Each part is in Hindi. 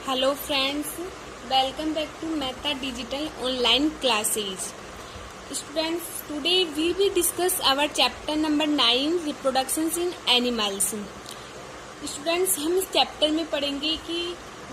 Hello friends, welcome back to Meta Digital Online Classes. Students, today we will discuss our chapter number 9 Reproductions in Animals. Students, हम इस चैप्टर में पढ़ेंगे कि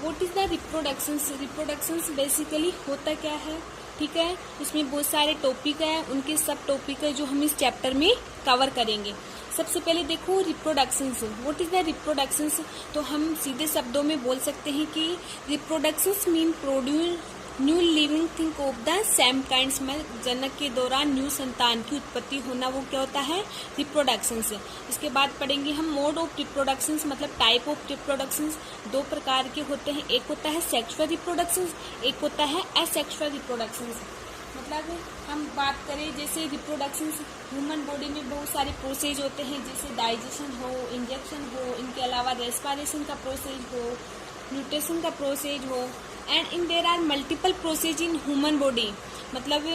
what is the reproductions basically होता क्या है। ठीक है, इसमें बहुत सारे टॉपिक है, उनके सब टॉपिक है जो हम इस चैप्टर में कवर करेंगे। सबसे पहले देखो reproductions, what is the reproductions. तो हम सीधे शब्दों में बोल सकते हैं कि reproductions mean produce new living thing of the same kinds में जनक के दौरान न्यू संतान की उत्पत्ति होना, वो क्या होता है, रिप्रोडक्शंस। इसके बाद पढ़ेंगे हम मोड ऑफ रिप्रोडक्शंस, मतलब टाइप ऑफ रिप्रोडक्शंस। दो प्रकार के होते हैं, एक होता है सेक्सुअल रिप्रोडक्शंस, एक होता है असेक्सुअल रिप्रोडक्शंस। मतलब हम बात करें जैसे रिप्रोडक्शंस, ह्यूमन बॉडी में बहुत सारे प्रोसेज होते हैं, जैसे डाइजेशन हो, इंजेक्शन हो, इनके अलावा रेस्पिरेशन का प्रोसेज हो, न्यूट्रिशन का प्रोसेज हो, and in there are multiple process in human body. मतलब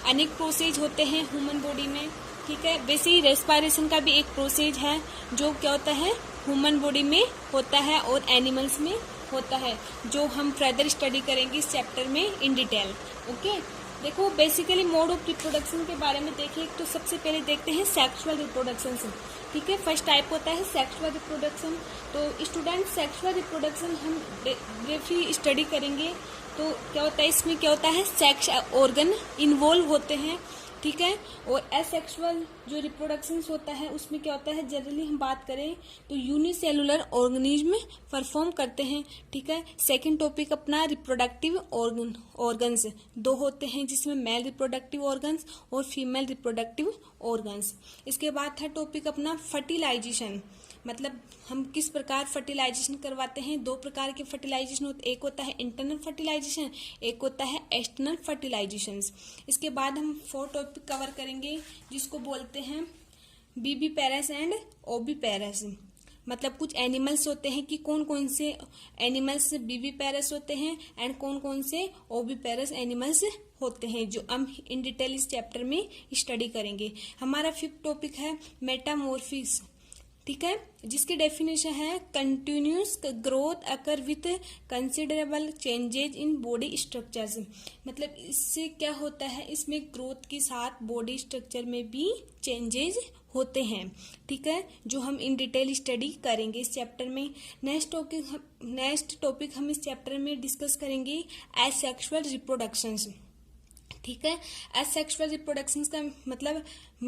अनेक प्रोसेज होते हैं ह्यूमन बॉडी में। ठीक है, वैसे ही रेस्पिरेशन का भी एक प्रोसेज है जो क्या होता है, ह्यूमन बॉडी में होता है और एनिमल्स में होता है, जो हम फर्दर स्टडी करेंगे इस चैप्टर में इन डिटेल। ओके, देखो बेसिकली मोड ऑफ रिप्रोडक्शन के बारे में देखिए तो सबसे पहले देखते हैं सेक्सुअल रिप्रोडक्शन से। ठीक है, फर्स्ट टाइप होता है सेक्सुअल रिप्रोडक्शन। तो स्टूडेंट सेक्सुअल रिप्रोडक्शन हम ब्रीफली स्टडी करेंगे तो क्या होता है, इसमें क्या होता है, सेक्स ऑर्गन इन्वॉल्व होते हैं। ठीक है, और एसेक्सुअल जो रिप्रोडक्शंस होता है उसमें क्या होता है, जनरली हम बात करें तो यूनिसेलुलर ऑर्गेनिज्म परफॉर्म करते हैं। ठीक है, सेकंड टॉपिक अपना रिप्रोडक्टिव ऑर्गन्स दो होते हैं, जिसमें मेल रिप्रोडक्टिव ऑर्गन्स और फीमेल रिप्रोडक्टिव ऑर्गन्स। इसके बाद थर्ड टॉपिक अपना फर्टिलाइजेशन, मतलब हम किस प्रकार फर्टिलाइजेशन करवाते हैं। दो प्रकार के फर्टिलाइजेशन होते, एक होता है इंटरनल फर्टिलाइजेशन, एक होता है एक्सटर्नल फर्टिलाइजेशन। इसके बाद हम फोर्थ टॉपिक कवर करेंगे जिसको बोलते हैं बीबी पेरस एंड ओबी पेरस। मतलब कुछ एनिमल्स होते हैं कि कौन कौन से एनिमल्स बीबी पेरस होते हैं एंड कौन कौन से ओबी पेरस एनिमल्स होते हैं, जो हम इन डिटेल इस चैप्टर में स्टडी करेंगे। हमारा फिफ्थ टॉपिक है मेटामॉर्फिस। ठीक है, जिसकी डेफिनेशन है continuous growth occur with considerable changes in body structures. मतलब इससे क्या होता है, इसमें ग्रोथ के साथ बॉडी स्ट्रक्चर में भी चेंजेज होते हैं। ठीक है, जो हम इन डिटेल स्टडी करेंगे इस चैप्टर में। नेक्स्ट टॉपिक हम इस चैप्टर में डिस्कस करेंगे एसेक्सुअल रिप्रोडक्शंस। ठीक है, एसेक्सुअल रिप्रोडक्शंस का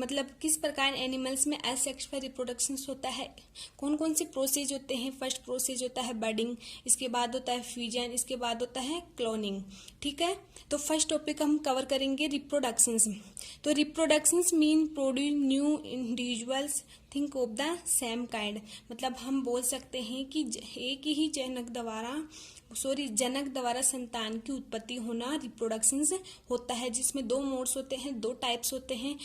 मतलब किस प्रकार एनिमल्स में एसेक्सुअल रिप्रोडक्शंस होता है, कौन कौन से प्रोसेज होते हैं। फर्स्ट प्रोसेज होता है बडिंग, इसके बाद होता है फ्यूजन, इसके बाद होता है क्लोनिंग। ठीक है, तो फर्स्ट टॉपिक हम कवर करेंगे रिप्रोडक्शंस। तो reproductions mean produce new individuals think of the same kind. मतलब हम बोल सकते हैं कि एक ही जनक द्वारा संतान की उत्पत्ति होना रिप्रोडक्शंस होता है, जिसमें दो मोड्स होते हैं, दो टाइप्स होते हैं।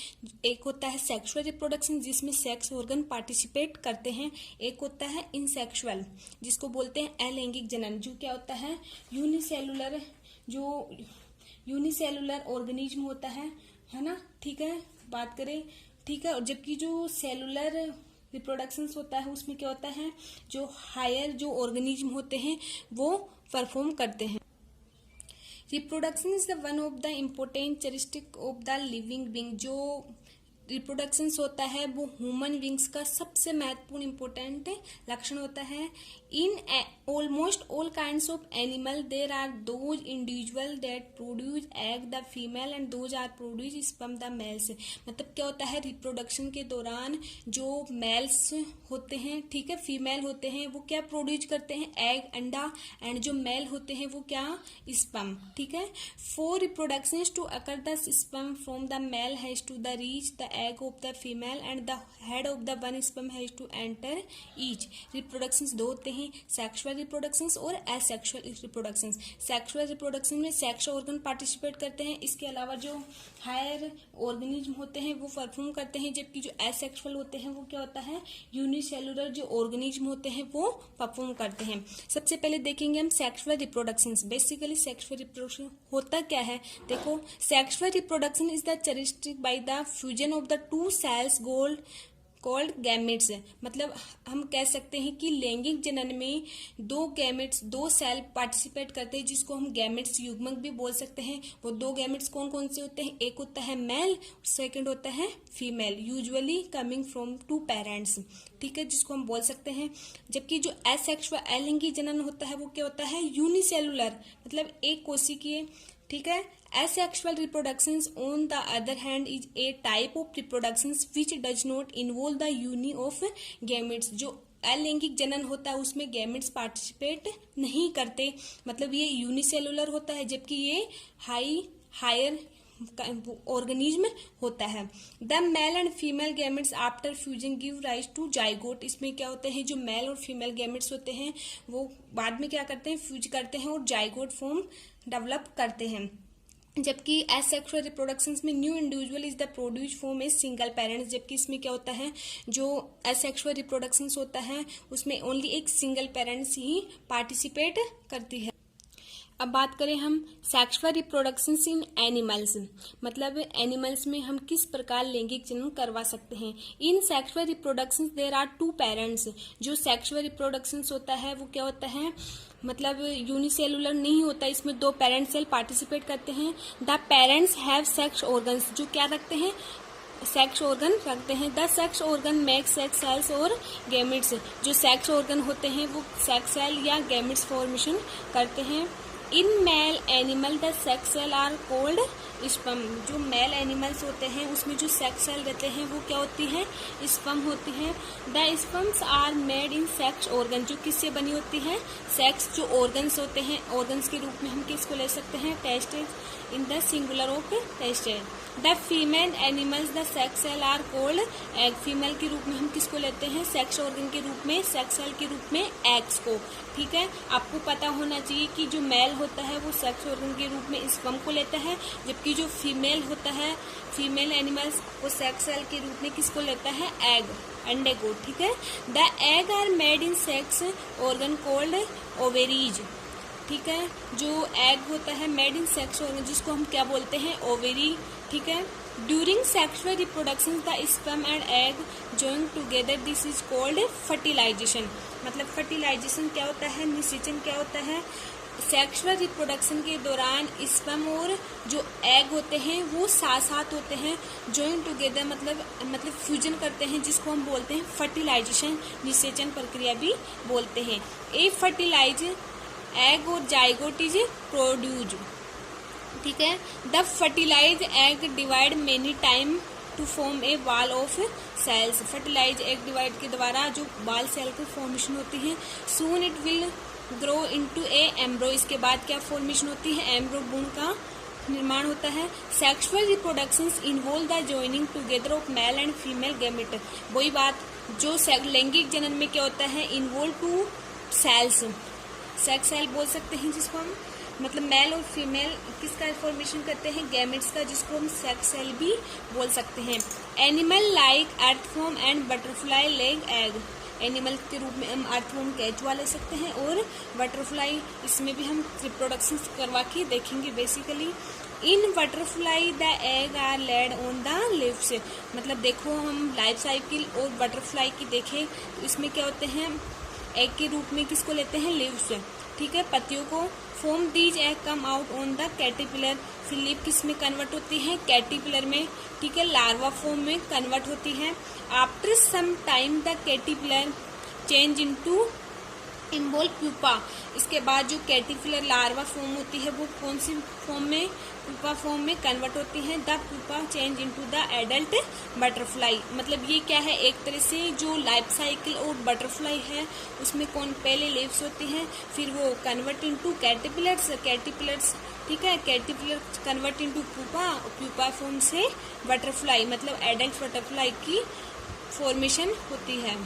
एक होता है सेक्सुअल रिप्रोडक्शन जिसमें सेक्स ऑर्गन पार्टिसिपेट करते हैं, एक होता है इनसेक्सुअल जिसको बोलते हैं अलैंगिक जनन, जो क्या होता है यूनिसेलुलर ऑर्गेनिज्म होता है ना। ठीक है, बात करें, ठीक है, और जबकि जो सेलुलर रिप्रोडक्शंस होता है उसमें क्या होता है, जो हायर जो ऑर्गेनिज्म होते हैं वो परफॉर्म करते हैं। Reproduction is the one of the important characteristic of the living being. जो रिप्रोडक्शंस होता है वो ह्यूमन बींग्स का सबसे महत्वपूर्ण इम्पोर्टेंट लक्षण होता है। In almost all kinds of animal there are those individual that produce egg the female and those are produce sperm the males. मतलब क्या होता है, रिप्रोडक्शन के दौरान जो मेल्स होते हैं, ठीक है, फीमेल होते हैं, वो क्या प्रोड्यूस करते हैं, एग अंडा, एंड जो मेल होते हैं वो क्या, स्पर्म। ठीक है, for reproduction to occur the sperm from the male has to the reach the egg of the female and the head of the one sperm has to enter each। Reproductions दो होते हैं, सेक्सुअल रिप्रोडक्शंस और एसेक्सुअल रिप्रोडक्शंस। सेक्सुअल रिप्रोडक्शन में सेक्स ऑर्गन पार्टिसिपेट करते हैं, इसके अलावा जो हायर ऑर्गेनिज्म होते हैं वो परफॉर्म करते हैं, जबकि जो एसेक्सुअल होते हैं वो क्या होता है, यूनिसेलुलर जो ऑर्गेनिज्म होते हैं वो परफॉर्म करते हैं। सबसे पहले देखेंगे हम sexual reproductions. Basically sexual reproduction होता क्या है, देखो sexual reproduction is the characteristic by the fusion of the two cells goal called gametes. मतलब हम कह सकते हैं कि लैंगिक जनन में दो सेल पार्टिसिपेट करते हैं, जिसको हम गैमेट्स युग्मक भी बोल सकते हैं। वो दो गैमेट्स कौन कौन से होते हैं? एक होता है मेल, सेकंड होता है female, usually coming from two parents, ठीक है, जिसको हम बोल सकते हैं। जबकि जो एसेक्सुअल अलिंगी जनन होता है वो क्या होता है? यूनिसेलुलर, मतलब एक कोशिकीय, ठीक है। Asexual reproductions on the other hand is a type of reproductions which does not involve the union of gametes। जो अलैंगिक जनन होता है उसमें गैमेट्स पार्टिसिपेट नहीं करते, मतलब ये यूनिसेलुलर होता है, जबकि ये हायर ऑर्गेनिज्म होता है। The male and female gametes after fusion give rise to zygote. इसमें क्या होते हैं? जो मेल और फीमेल गैमेट्स होते हैं वो बाद में क्या करते हैं? फ्यूज करते हैं और जाइगोट फॉर्म डेवलप करते हैं। जबकि एसेक्सुअल रिप्रोडक्शंस में new individual is the produce form a single parents. जबकि इसमें क्या होता है? जो एसेक्सुअल रिप्रोडक्शंस होता है उसमें ओनली एक सिंगल पेरेंट्स ही पार्टिसिपेट करती है। अब बात करें हम सेक्सुअल रिप्रोडक्शंस इन एनिमल्स, मतलब एनिमल्स में हम किस प्रकार लैंगिक जनन करवा सकते हैं। In sexual reproductions there are two parents. जो सेक्सुअल रिप्रोडक्शंस होता है वो क्या होता है? मतलब यूनिसेलुलर नहीं होता, इसमें दो पेरेंट सेल पार्टिसिपेट करते हैं। The parents have sex organs, जो क्या रखते हैं? सेक्स ऑर्गन रखते हैं। The sex organ make sex cells और गैमेट्स। जो सेक्स ऑर्गन होते हैं वो सेक्स सेल या गैमेट्स फॉर्मेशन करते हैं। In male animal the sex cell are called sperm. जो मेल एनिमल्स होते हैं उसमें जो सेक्स सेल रहते हैं वो क्या होती है? स्पर्म होती है। The sperms are made in sex organ. जो किससे बनी होती है? सेक्स जो ऑर्गन्स होते हैं, ऑर्गन्स के रूप में हम किसको ले सकते हैं? Testis in the singular of testes. The female animals the sex cell are called egg. Female के रूप में हम किसको लेते हैं? सेक्स ऑर्गन के रूप में, सेक्स सेल के रूप में एग्स को, ठीक है। आपको पता होना चाहिए कि जो मेल होता है वो सेक्स ऑर्गन के रूप में स्पर्म को लेता है, जबकि जो फीमेल होता है, फीमेल एनिमल्स, वो सेक्स सेल के रूप में किसको लेता है? एग, अंडे को, ठीक है। The egg are made in sex organ called ovaries, ठीक है। जो एग होता है मेड इन सेक्स ऑर्गन, जिसको हम क्या बोलते हैं? ओवेरी, ठीक है। During sexual reproduction the sperm and egg join together, this is called fertilization. मतलब फर्टिलाइजेशन क्या होता है? निषेचन क्या होता है? सेक्सुअल रिप्रोडक्शन के दौरान स्पर्म और जो एग होते हैं वो साथ साथ होते हैं, जॉइन टुगेदर मतलब फ्यूजन करते हैं, जिसको हम बोलते हैं फर्टिलाइजेशन, निषेचन प्रक्रिया भी बोलते हैं। A fertilize egg or zygote is produced, ठीक है। The fertilize egg divide many time to form a ball of cells. Fertilize egg divide के द्वारा जो वॉल सेल की फॉर्मेशन होती है, soon it will grow into a embryo. इसके बाद क्या फॉर्मेशन होती है? एम्ब्रो भ्रूण का निर्माण होता है। Sexual reproductions involve the joining together of male and female gamete. वही बात, जो लैंगिक जनन में क्या होता है? Involve two cells, sex cell बोल सकते हैं जिसको हम, मतलब मेल और फीमेल किसका फॉर्मेशन करते हैं? गैमेट्स का, जिसको हम सेक्स सेल भी बोल सकते हैं। Animal like earthworm and butterfly leg egg. Animal के रूप में हम अर्थवॉर्म केचुआ ले सकते हैं और बटरफ्लाई, इसमें भी हम रिप्रोडक्शन करवा के देखेंगे basically. In butterfly the egg are laid on the leaves. मतलब देखो हम लाइफ साइकिल और बटरफ्लाई की देखें तो इसमें क्या होते हैं? एग के रूप में किसको लेते हैं? लीव्स, ठीक है, पत्तियों को। Form these egg come out on the caterpillar. फिर लीव किस में कन्वर्ट होती है? कैटरपिलर में, ठीक है, लार्वा फॉर्म में कन्वर्ट होती है। After some time the caterpillar change into involve pupa. इसके बाद जो कैटरपिलर लार्वा फॉर्म होती है वो कौन सी फॉर्म में? प्यूपा फॉर्म में कन्वर्ट होती है। The pupa change into the adult butterfly. मतलब ये क्या है? एक तरह से जो लाइफ साइकिल और बटरफ्लाई है उसमें कौन पहले लीव्स होती हैं, फिर वो कन्वर्ट इनटू कैटरपिलर्स, ठीक है, caterpillar convert into pupa, pupa form से बटरफ्लाई, मतलब एडल्ट बटरफ्लाई की फॉर्मेशन होती है।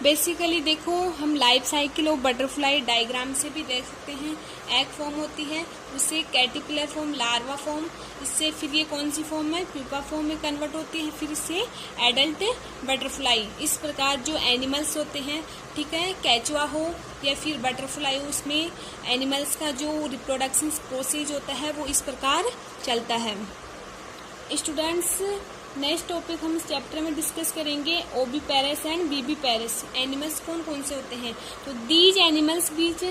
बेसिकली देखो हम लाइफ साइकिल और बटरफ्लाई डायग्राम से भी देख सकते हैं। एग फॉर्म होती है, उससे कैटरपिलर फॉर्म, लार्वा फॉर्म, इससे फिर ये कौन सी फॉर्म है? प्यूपा फॉर्म में कन्वर्ट होती है, फिर इससे एडल्ट बटरफ्लाई। इस प्रकार जो एनिमल्स होते हैं, ठीक है, केचुआ हो या फिर बटरफ्लाई हो, उसमें एनिमल्स का जो रिप्रोडक्शन प्रोसेस होता है वो इस प्रकार चलता है। स्टूडेंट्स नेक्स्ट टॉपिक हम इस चैप्टर में डिस्कस करेंगे ओविपेरस एंड विविपेरस। एनिमल्स कौन कौन से होते हैं? तो these animals which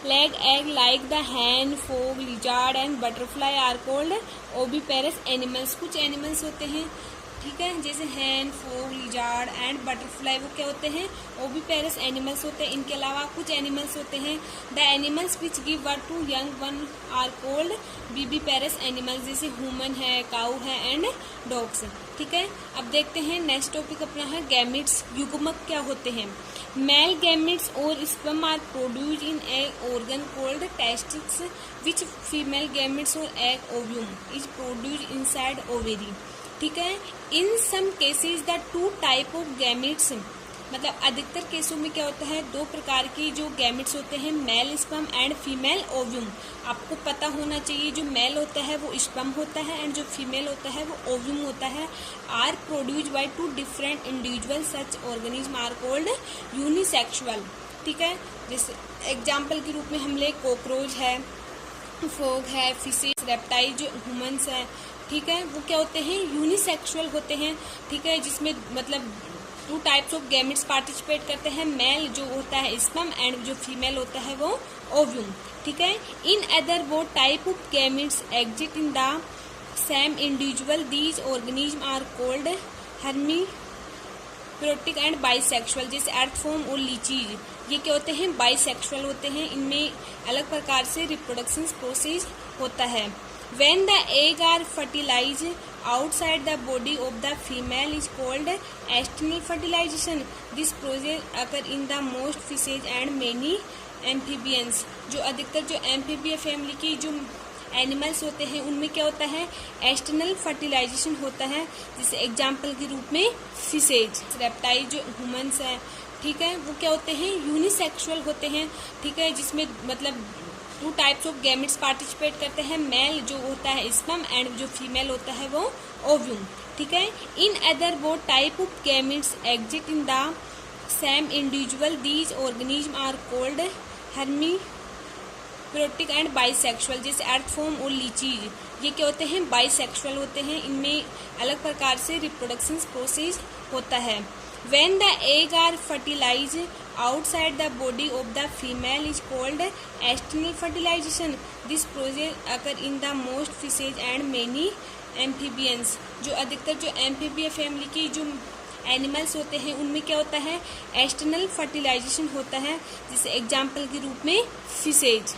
lay egg like the hen, frog, lizard and butterfly are called oviparous animals. कुछ एनिमल्स होते हैं, ठीक है, जैसे hen, frog, lizard and butterfly, वो क्या होते हैं? ओविपेरस एनिमल्स होते हैं। इनके अलावा कुछ एनिमल्स होते हैं, the animals which give birth to young one are called viviparous animals, जैसे ह्यूमन है, काऊ है एंड डॉग्स। ठीक है, अब देखते हैं नेक्स्ट टॉपिक अपना है गैमिट्स। युग्मक क्या होते हैं? मेल गैमिट्स और sperm are produced in egg organ called testes which female gametes और egg ovum is produced inside ovary. ठीक है, in some cases the two type of gametes, मतलब अधिकतर केसों में क्या होता है, दो प्रकार की जो गैमिट्स होते हैं, mail sperm and female ovum. आपको पता होना चाहिए, जो मेल होता है वो स्पर्म होता है एंड जो फीमेल होता है वो ओव्यूम होता है। Are produced by two different individual, such organism are called unisexual. ठीक है, जैसे एग्जाम्पल के रूप में हम ले कॉकरोच है, फॉग है, फिशेस, रेप्टाइल जो ह्यूमंस है, ठीक है, वो क्या होते हैं? यूनिसेक्सुअल होते हैं। ठीक है, जिसमें मतलब two types of gametes participate करते हैं, मेल जो होता है स्पर्म एंड जो फीमेल होता है वो ओव्यूम। ठीक है, इन अदर वो type of gametes exist in the same individual, these organism are called hermaphroditic and bisexual, जैसे अर्थवॉर्म और लीचीज, ये क्या होते हैं? बाइसेक्सुअल होते हैं। इनमें अलग प्रकार से रिप्रोडक्शन प्रोसेस होता है। When the egg are fertilized outside the body of the female is called external fertilization. This process occur in the most fishes and many amphibians. जो अधिकतर जो एम्फीबिया फैमिली की जो एनिमल्स होते हैं उनमें क्या होता है? एक्सटर्नल फर्टिलाइजेशन होता है। जैसे एग्जाम्पल के रूप में फिशेज, रेप्टाइल जो ह्यूमंस है, ठीक है, वो क्या होते हैं? यूनिसेक्सुअल होते हैं। ठीक है, जिसमें मतलब two types of gametes participate करते हैं, मेल जो होता है स्पर्म एंड जो फीमेल होता है वो ओव्यूम। ठीक है, इन अदर वो type of gametes exist in the same individual, these organism are called hermaphroditic and bisexual, जैसे अर्थवॉर्म और लीचीज, ये क्या होते हैं? बाइसेक्सुअल होते हैं। इनमें अलग प्रकार से रिप्रोडक्शन प्रोसेस होता है। When the egg are fertilized outside the body of the female is called external fertilization. This process occur in the most fishes and many amphibians. जो अधिकतर जो एम्फीबिया फैमिली की जो एनिमल्स होते हैं उनमें क्या होता है? एक्सटर्नल फर्टिलाइजेशन होता है। जैसे एग्जाम्पल के रूप में फिशेज।